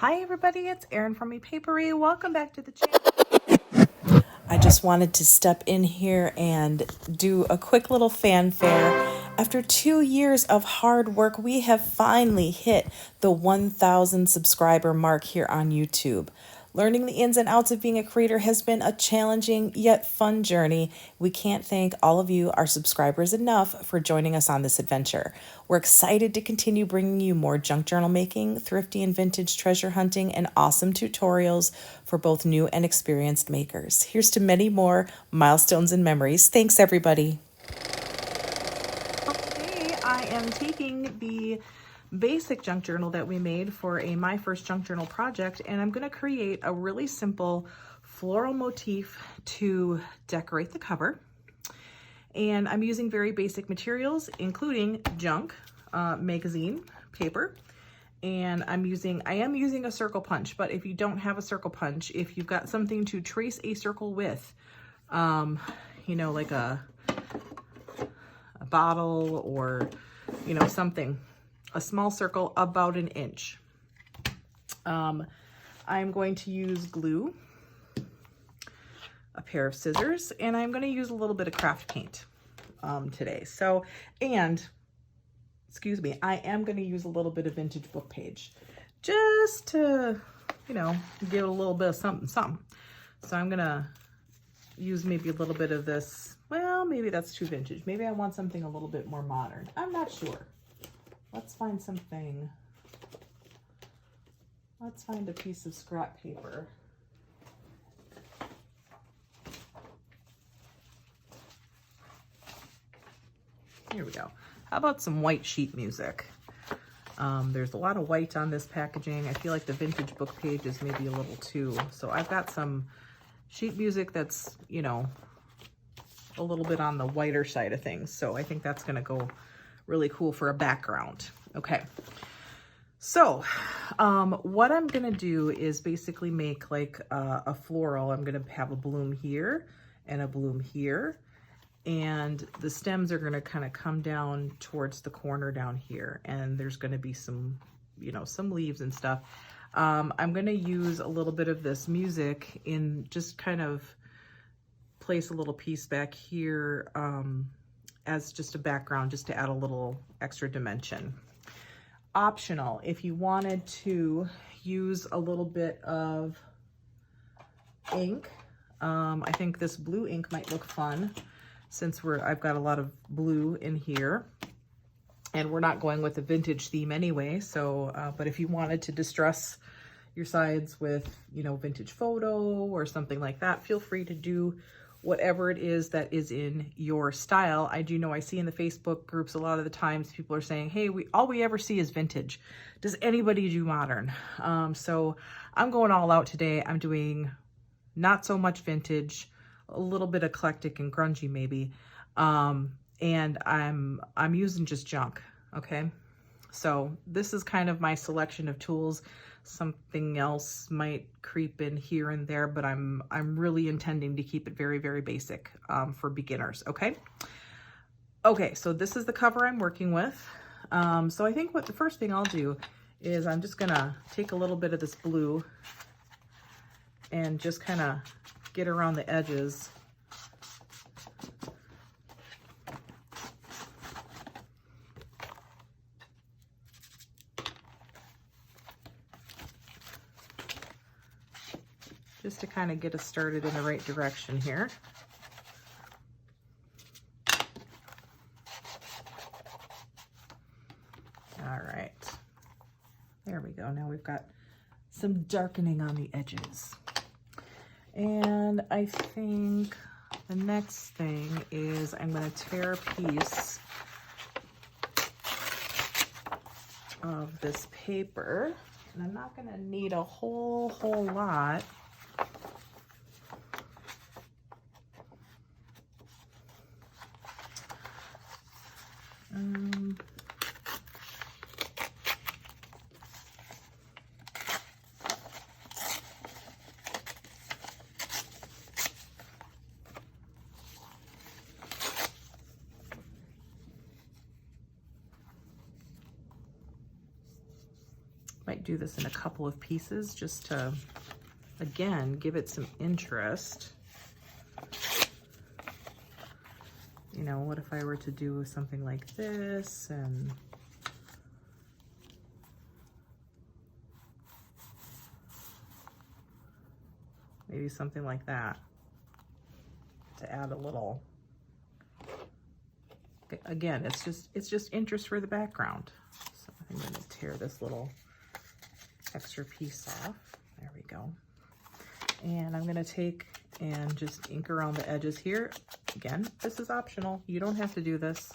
Hi everybody, it's Erin from ePapere. Welcome back to the channel. I just wanted to step in here and do a quick little fanfare. After 2 years of hard work, we have finally hit the 1,000 subscriber mark here on YouTube. Learning the ins and outs of being a creator has been a challenging yet fun journey. We can't thank all of you, our subscribers, enough for joining us on this adventure. We're excited to continue bringing you more junk journal making, thrifty and vintage treasure hunting, and awesome tutorials for both new and experienced makers. Here's to many more milestones and memories. Thanks, everybody. Today, I am taking the basic junk journal that we made for my first junk journal project, and I'm going to create a really simple floral motif to decorate the cover. And I'm using very basic materials, including junk magazine paper, and I am using a circle punch. But if you don't have a circle punch, if you've got something to trace a circle with, you know, like a bottle or, you know, something, a small circle about an inch. I'm going to use glue, a pair of scissors, and I'm going to use a little bit of craft paint today. So, and excuse me, I am going to use a little bit of vintage book page just to, you know, give it a little bit of something. So I'm going to use maybe a little bit of this. Well, maybe that's too vintage. Maybe I want something a little bit more modern. I'm not sure. Let's find something. Let's find a piece of scrap paper. Here we go. How about some white sheet music? There's a lot of white on this packaging. I feel like the vintage book page is maybe a little too. So I've got some sheet music that's, you know, a little bit on the whiter side of things. So I think that's going to go really cool for a background. Okay. So what I'm going to do is basically make like a floral. I'm going to have a bloom here and a bloom here. And the stems are going to kind of come down towards the corner down here. And there's going to be some, you know, some leaves and stuff. I'm going to use a little bit of this music in just kind of place a little piece back here as just a background, just to add a little extra dimension. Optional, if you wanted to use a little bit of ink, I think this blue ink might look fun since I've got a lot of blue in here, and we're not going with the vintage theme anyway. So, but if you wanted to distress your sides with, you know, vintage photo or something like that, feel free to do whatever it is that is in your style. I do know I see in the Facebook groups a lot of the times people are saying, hey, all we ever see is vintage. Does anybody do modern? So I'm going all out today. I'm doing not so much vintage, a little bit eclectic and grungy maybe. And I'm using just junk. Okay. So this is kind of my selection of tools. Something else might creep in here and there, but I'm really intending to keep it very, very basic for beginners. Okay. Okay. So this is the cover I'm working with. So I think what the first thing I'll do is I'm just going to take a little bit of this blue and just kind of get around the edges. Just to kind of get us started in the right direction here. All right, there we go. Now we've got some darkening on the edges. And I think the next thing is I'm going to tear a piece of this paper, and I'm not going to need a whole lot. do this in a couple of pieces just to, again, give it some interest. You know, what if I were to do something like this and maybe something like that to add a little, again, it's just interest for the background. So I'm going to tear this little extra piece off. There we go. And I'm going to take and just ink around the edges here. Again, this is optional. You don't have to do this.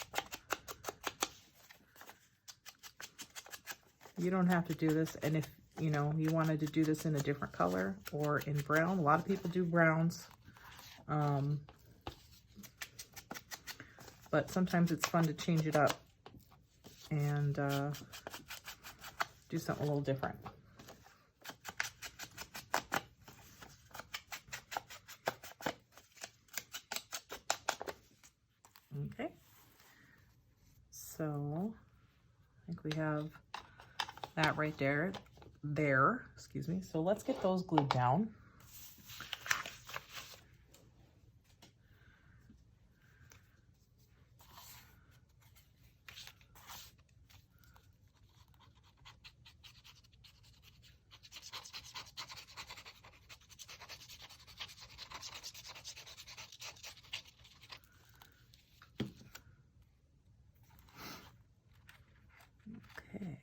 You don't have to do this. And if, you know, you wanted to do this in a different color or in brown, a lot of people do browns. But sometimes it's fun to change it up and do something a little different. Okay, so I think we have that right there, excuse me. So let's get those glued down. Okay.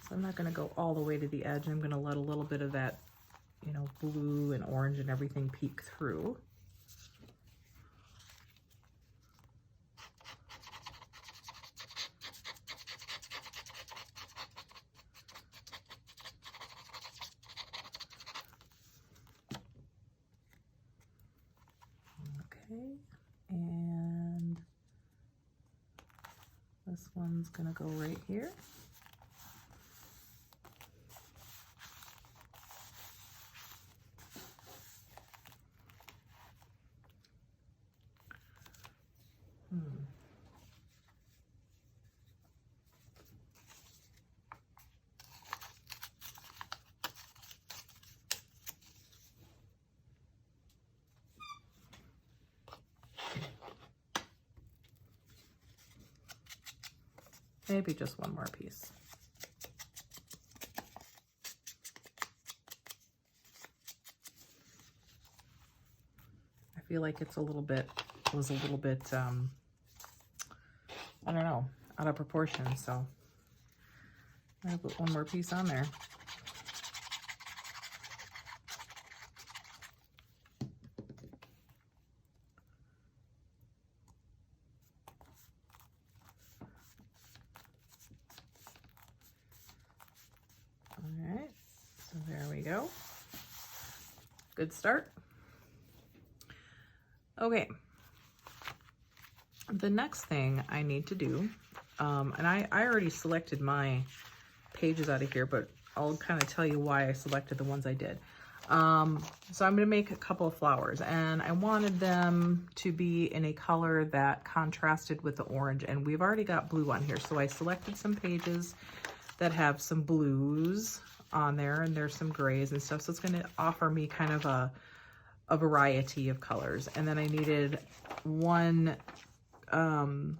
So I'm not going to go all the way to the edge. I'm going to let a little bit of that, you know, blue and orange and everything peek through. Okay, and this one's gonna go right here. Maybe just one more piece. I feel like it's a little bit, I don't know, out of proportion, so I'm gonna put one more piece on there. All right, so there we go. Good start. Okay. The next thing I need to do, and I already selected my pages out of here, but I'll kind of tell you why I selected the ones I did. So I'm going to make a couple of flowers, and I wanted them to be in a color that contrasted with the orange, and we've already got blue on here. So I selected some pages that have some blues on there, and there's some grays and stuff. So it's going to offer me kind of a variety of colors. And then I needed one, some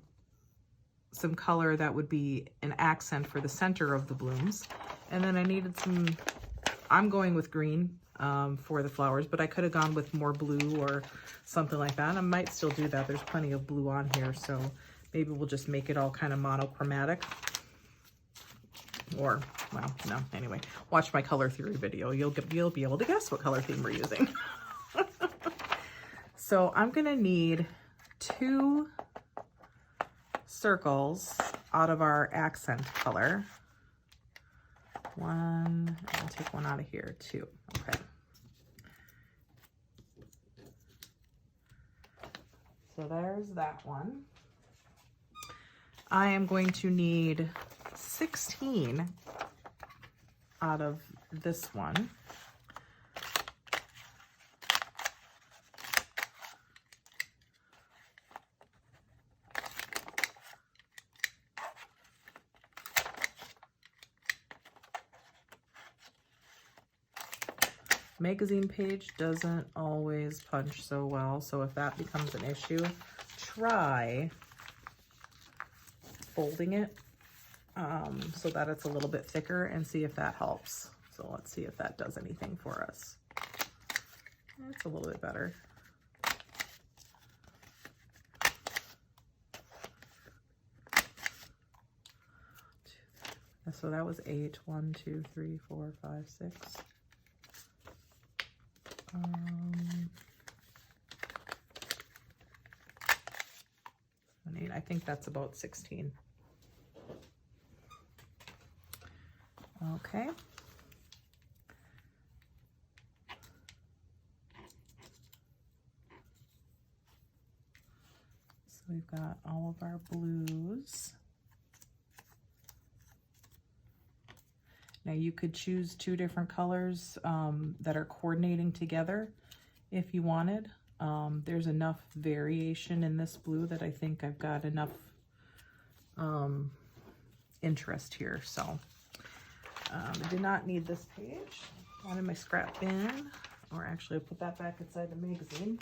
color that would be an accent for the center of the blooms. And then I needed some, I'm going with green for the flowers, but I could have gone with more blue or something like that. I might still do that. There's plenty of blue on here, so maybe we'll just make it all kind of monochromatic. Or, well, no, anyway, watch my color theory video. You'll be able to guess what color theme we're using. So I'm gonna need 2 circles out of our accent color. One, I'll take one out of here, 2, okay. So there's that one. I am going to need 16 out of this one. Magazine page doesn't always punch so well, so if that becomes an issue, try folding it so that it's a little bit thicker and see if that helps. So let's see if that does anything for us. It's a little bit better. So that was 8. 1, 2, 3, 4, 5, 6. 8. I think that's about 16. Okay. So we've got all of our blues. Now you could choose 2 different colors that are coordinating together if you wanted. There's enough variation in this blue that I think I've got enough interest here. So I did not need this page. Wanted my scrap bin, or actually I put that back inside the magazine.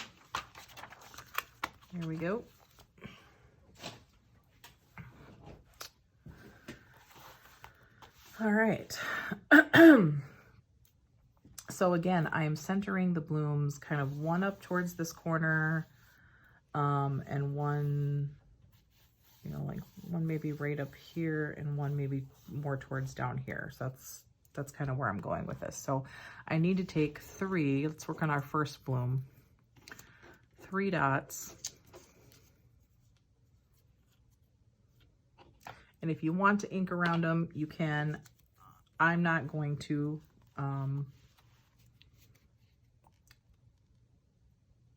Here we go. All right. So again, I am centering the blooms kind of one up towards this corner, and one, you know, like one maybe right up here and one maybe more towards down here. So that's kind of where I'm going with this. So I need to take 3, let's work on our first bloom, 3 dots. And if you want to ink around them, you can. I'm not going to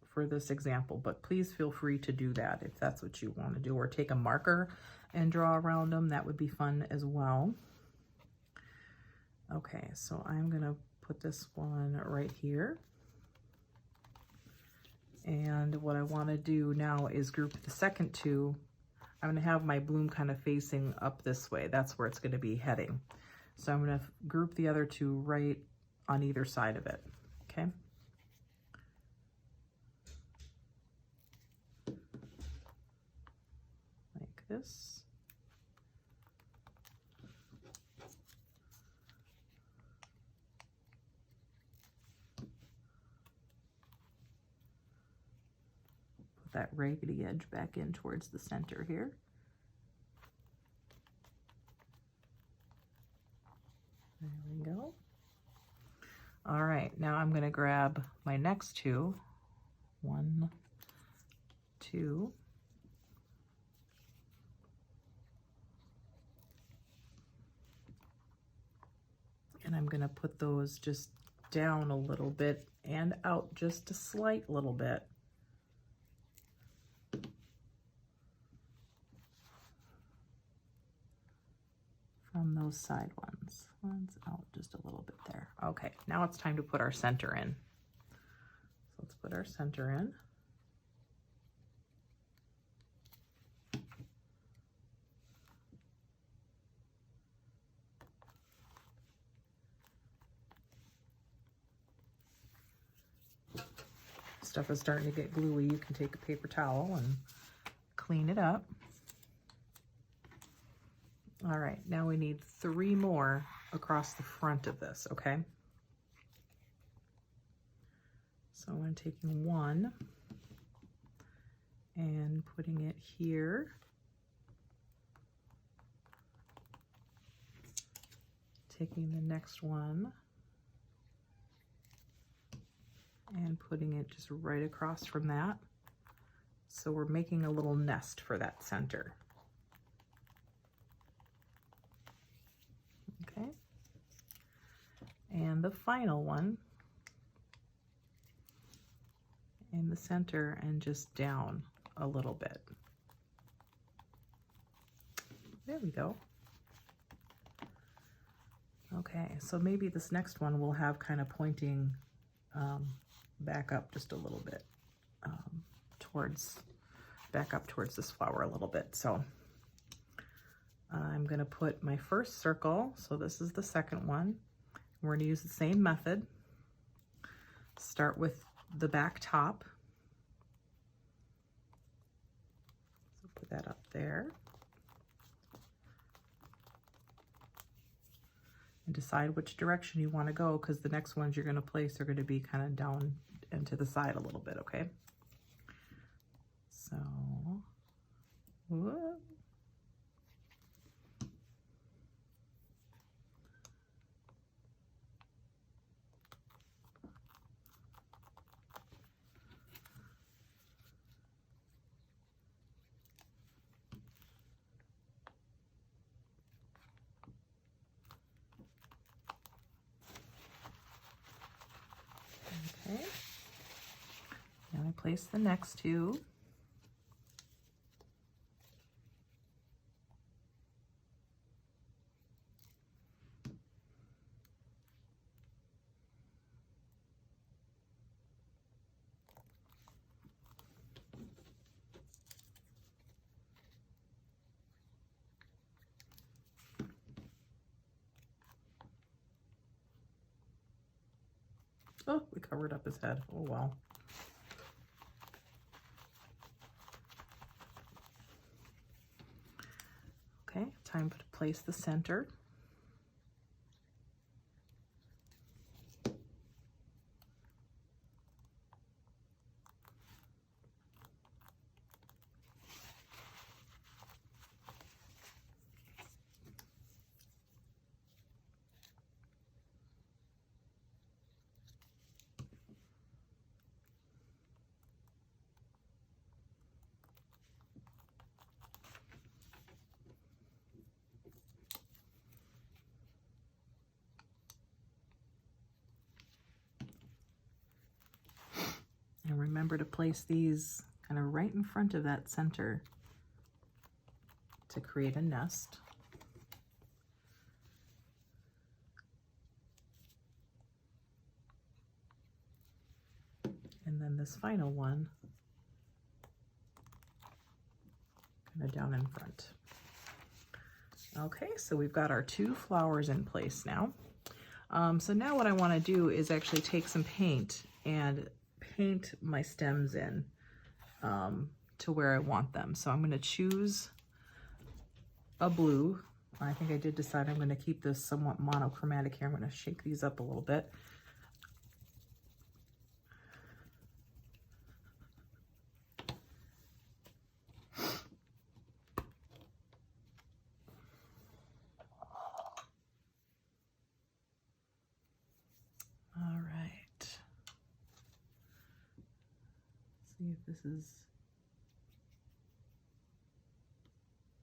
for this example, but please feel free to do that if that's what you want to do, or take a marker and draw around them. That would be fun as well. Okay, so I'm gonna put this one right here. And what I want to do now is group the second 2. I'm going to have my bloom kind of facing up this way. That's where it's going to be heading. So I'm going to group the other 2 right on either side of it. Okay. Like this. That raggedy edge back in towards the center here. There we go. All right, now I'm going to grab my next 2. 1, 2. And I'm going to put those just down a little bit and out just a slight little bit. From those side ones. One's out just a little bit there. Okay, now it's time to put our center in. So let's put our center in. Stuff is starting to get gluey. You can take a paper towel and clean it up. All right, now we need 3 more across the front of this, okay? So I'm taking 1 and putting it here. Taking the next one and putting it just right across from that. So we're making a little nest for that center. Okay, and the final one in the center and just down a little bit. There we go. Okay, so maybe this next one will have kind of pointing back up just a little bit, back up towards this flower a little bit. So I'm going to put my first circle, so this is the second one. We're going to use the same method. start with the back top. So put that up there. And decide which direction you want to go, because the next ones you're going to place are going to be kind of down and to the side a little bit, okay? So, whoop. Okay, now I place the next two. Oh, we covered up his head. Oh, wow. Okay, time to place the center. And remember to place these kind of right in front of that center to create a nest. And then this final one kind of down in front. Okay, so we've got our two flowers in place now. So now what I want to do is actually take some paint and paint my stems in to where I want them. So I'm going to choose a blue. I think I did decide I'm going to keep this somewhat monochromatic here. I'm going to shake these up a little bit. All right. See if this is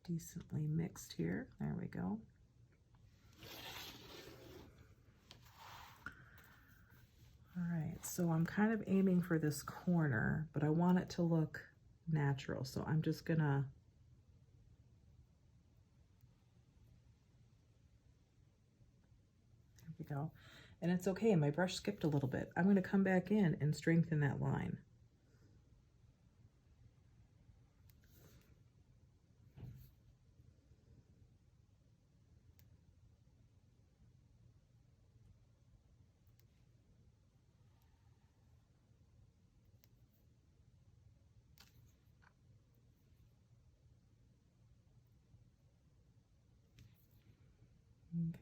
decently mixed here. There we go. All right, so I'm kind of aiming for this corner, but I want it to look natural. So I'm just gonna there we go. And it's okay, my brush skipped a little bit. I'm gonna come back in and strengthen that line.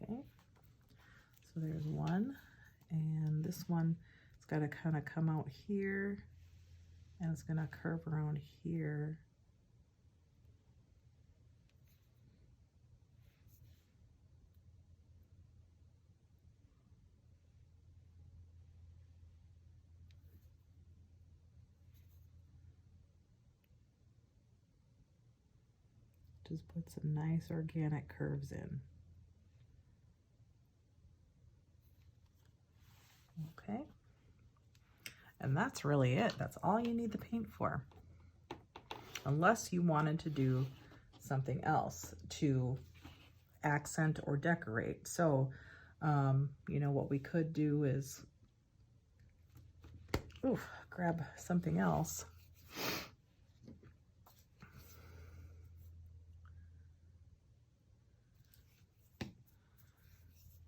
Okay, so there's one, and this one, it's got to kind of come out here, and it's going to curve around here. Just put some nice organic curves in. Okay, and that's really it. That's all you need the paint for, unless you wanted to do something else to accent or decorate. So, you know, what we could do is, grab something else.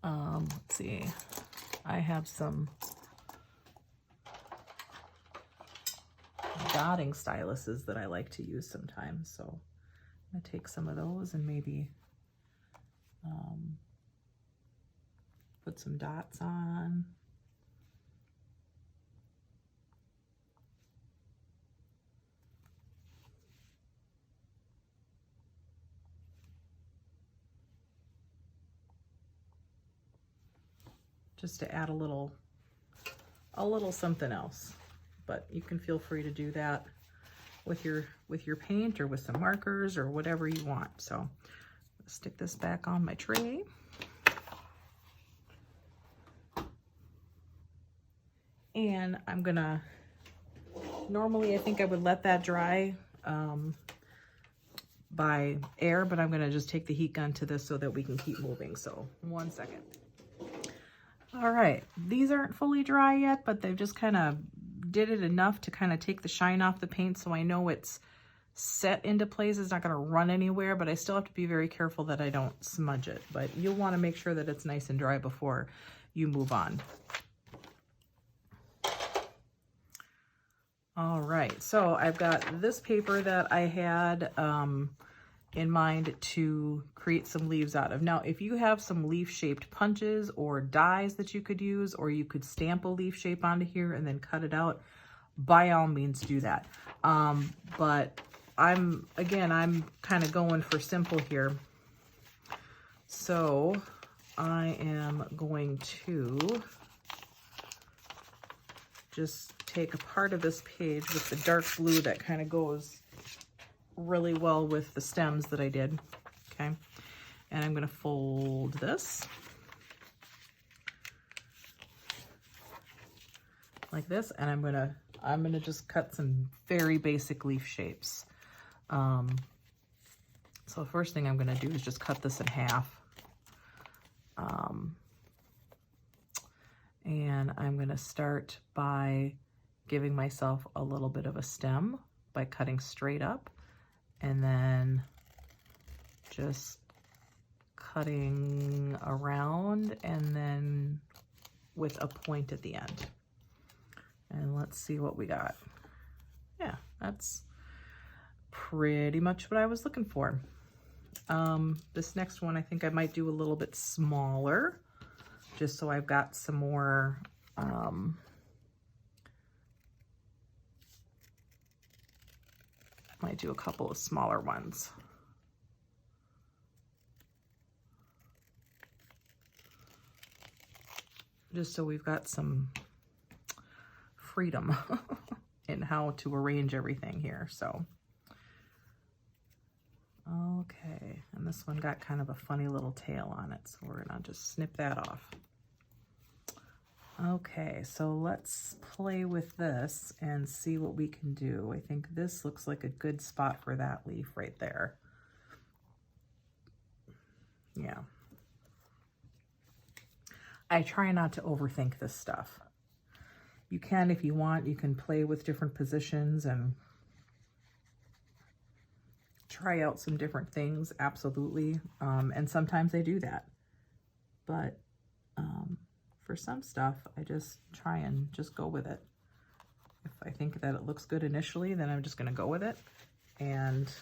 Let's see. I have some dotting styluses that I like to use sometimes. So I'm gonna take some of those and maybe put some dots on. Just to add a little something else. But you can feel free to do that with your paint or with some markers or whatever you want. So stick this back on my tray. And I'm gonna, normally I think I would let that dry by air, but I'm gonna just take the heat gun to this so that we can keep moving. So 1 second. All right, these aren't fully dry yet, but they've just kind of did it enough to kind of take the shine off the paint, so I know it's set into place. It's not going to run anywhere, but I still have to be very careful that I don't smudge it. But you'll want to make sure that it's nice and dry before you move on. All right, so I've got this paper that I had in mind to create some leaves out of. Now, if you have some leaf-shaped punches or dies that you could use, or you could stamp a leaf shape onto here and then cut it out, by all means do that. But I'm kind of going for simple here. So I am going to just take a part of this page with the dark blue that kind of goes really well with the stems that I did, okay? And I'm gonna fold this like this, and I'm gonna just cut some very basic leaf shapes. So the first thing I'm gonna do is just cut this in half. And I'm gonna start by giving myself a little bit of a stem by cutting straight up, and then just cutting around and then with a point at the end. And let's see what we got. Yeah, that's pretty much what I was looking for. This next one, I think I might do a little bit smaller, just so I've got some more, might do a couple of smaller ones. Just so we've got some freedom in how to arrange everything here. So, okay, and this one got kind of a funny little tail on it, so we're gonna just snip that off. Okay, so let's play with this and see what we can do. I think this looks like a good spot for that leaf right there. Yeah. I try not to overthink this stuff. You can, if you want, you can play with different positions and try out some different things, absolutely. And sometimes I do that. But for some stuff, I just try and just go with it. If I think that it looks good initially, then I'm just gonna go with it. And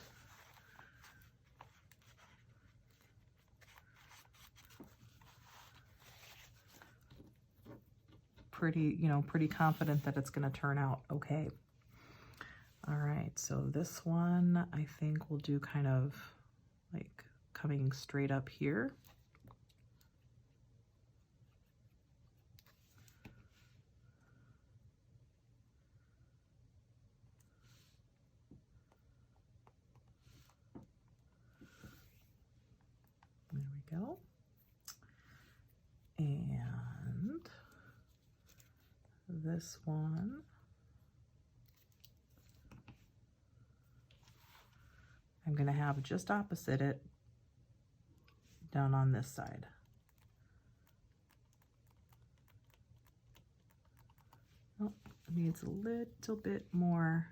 pretty confident that it's gonna turn out okay. All right, so this one I think we'll do kind of like coming straight up here. There we go. And this one, I'm going to have just opposite it down on this side. Oh, it needs a little bit more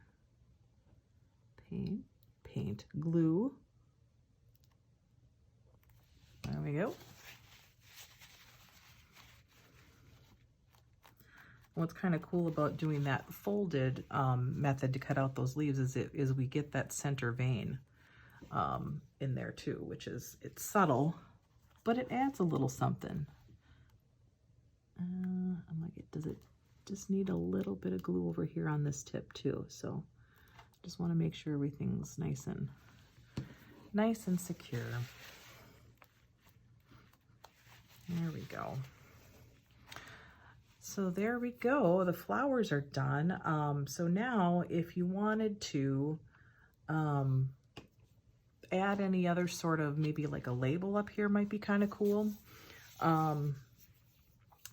paint, glue. There we go. what's kind of cool about doing that folded method to cut out those leaves is we get that center vein in there too, which is, it's subtle, but it adds a little something. I'm like, does it just need a little bit of glue over here on this tip too? So just want to make sure everything's nice and secure. There we go. So there we go. The flowers are done. So now if you wanted to add any other sort of, maybe like a label up here might be kind of cool.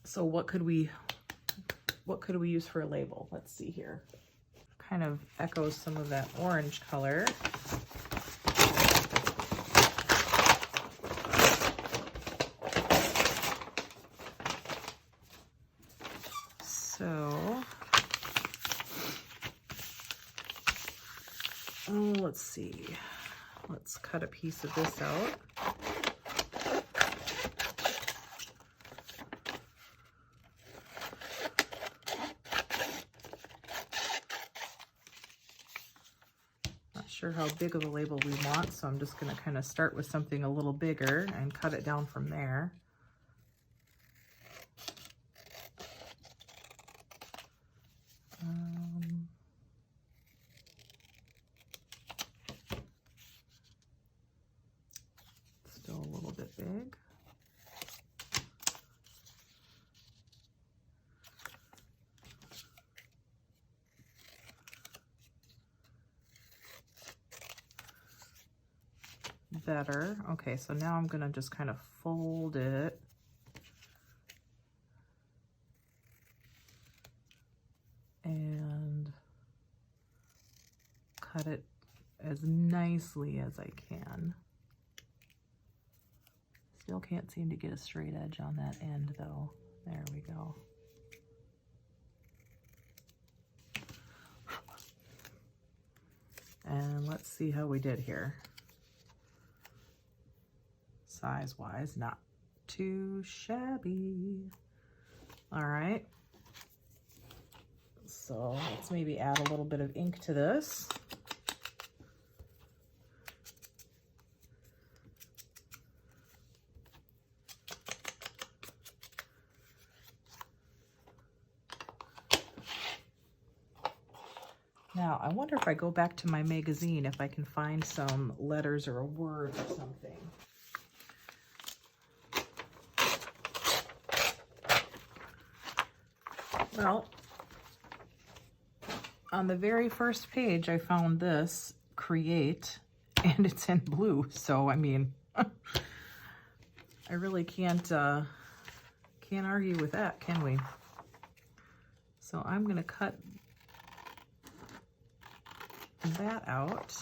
So what could we use for a label? Let's see here. Kind of echoes some of that orange color. So, let's see. Let's cut a piece of this out. Not sure how big of a label we want, so I'm just going to kind of start with something a little bigger and cut it down from there. Still a little bit big. Better. Okay, so now I'm going to just kind of fold it. And cut it as nicely as I can. Still can't seem to get a straight edge on that end though. There we go. And let's see how we did here. Size-wise, not too shabby. All right. So let's maybe add a little bit of ink to this. Now, I wonder if I go back to my magazine, if I can find some letters or a word or something. Well, on the very first page, I found this, create, and it's in blue. So, I mean, I really can't argue with that, can we? So I'm going to cut that out.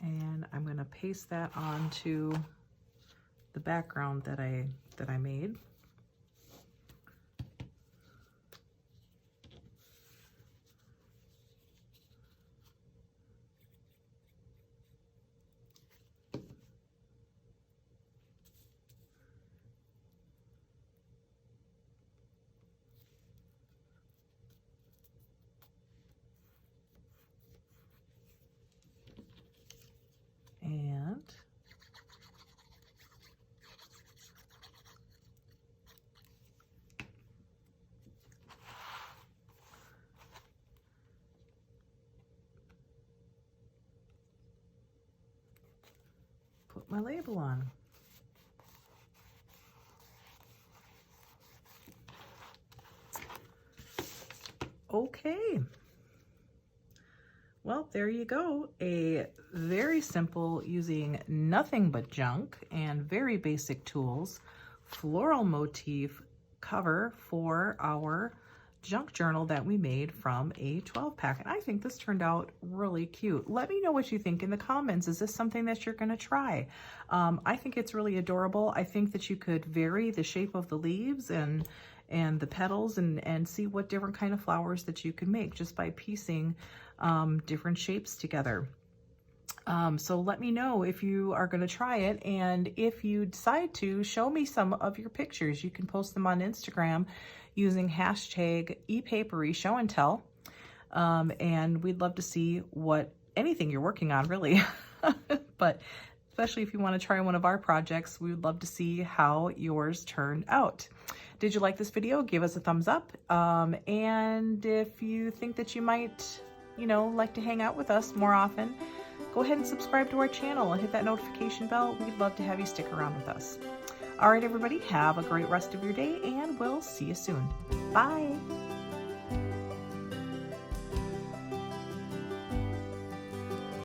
And I'm going to paste that onto the background that I made. And put my label on. Okay. Well, there you go. A very simple, using nothing but junk and very basic tools, floral motif cover for our junk journal that we made from a 12-pack. And I think this turned out really cute. Let me know what you think in the comments. Is this something that you're going to try? I think it's really adorable. I think that you could vary the shape of the leaves and and the petals, and see what different kind of flowers that you can make just by piecing different shapes together. So let me know if you are going to try it, and if you decide to, show me some of your pictures. You can post them on Instagram using hashtag #ePapere show and tell, and we'd love to see anything you're working on, really. But especially if you want to try one of our projects, we would love to see how yours turned out. Did you like this video? Give us a thumbs up, and if you think that you might, like to hang out with us more often, go ahead and subscribe to our channel and hit that notification bell. We'd love to have you stick around with us. All right, everybody, have a great rest of your day, and we'll see you soon. Bye.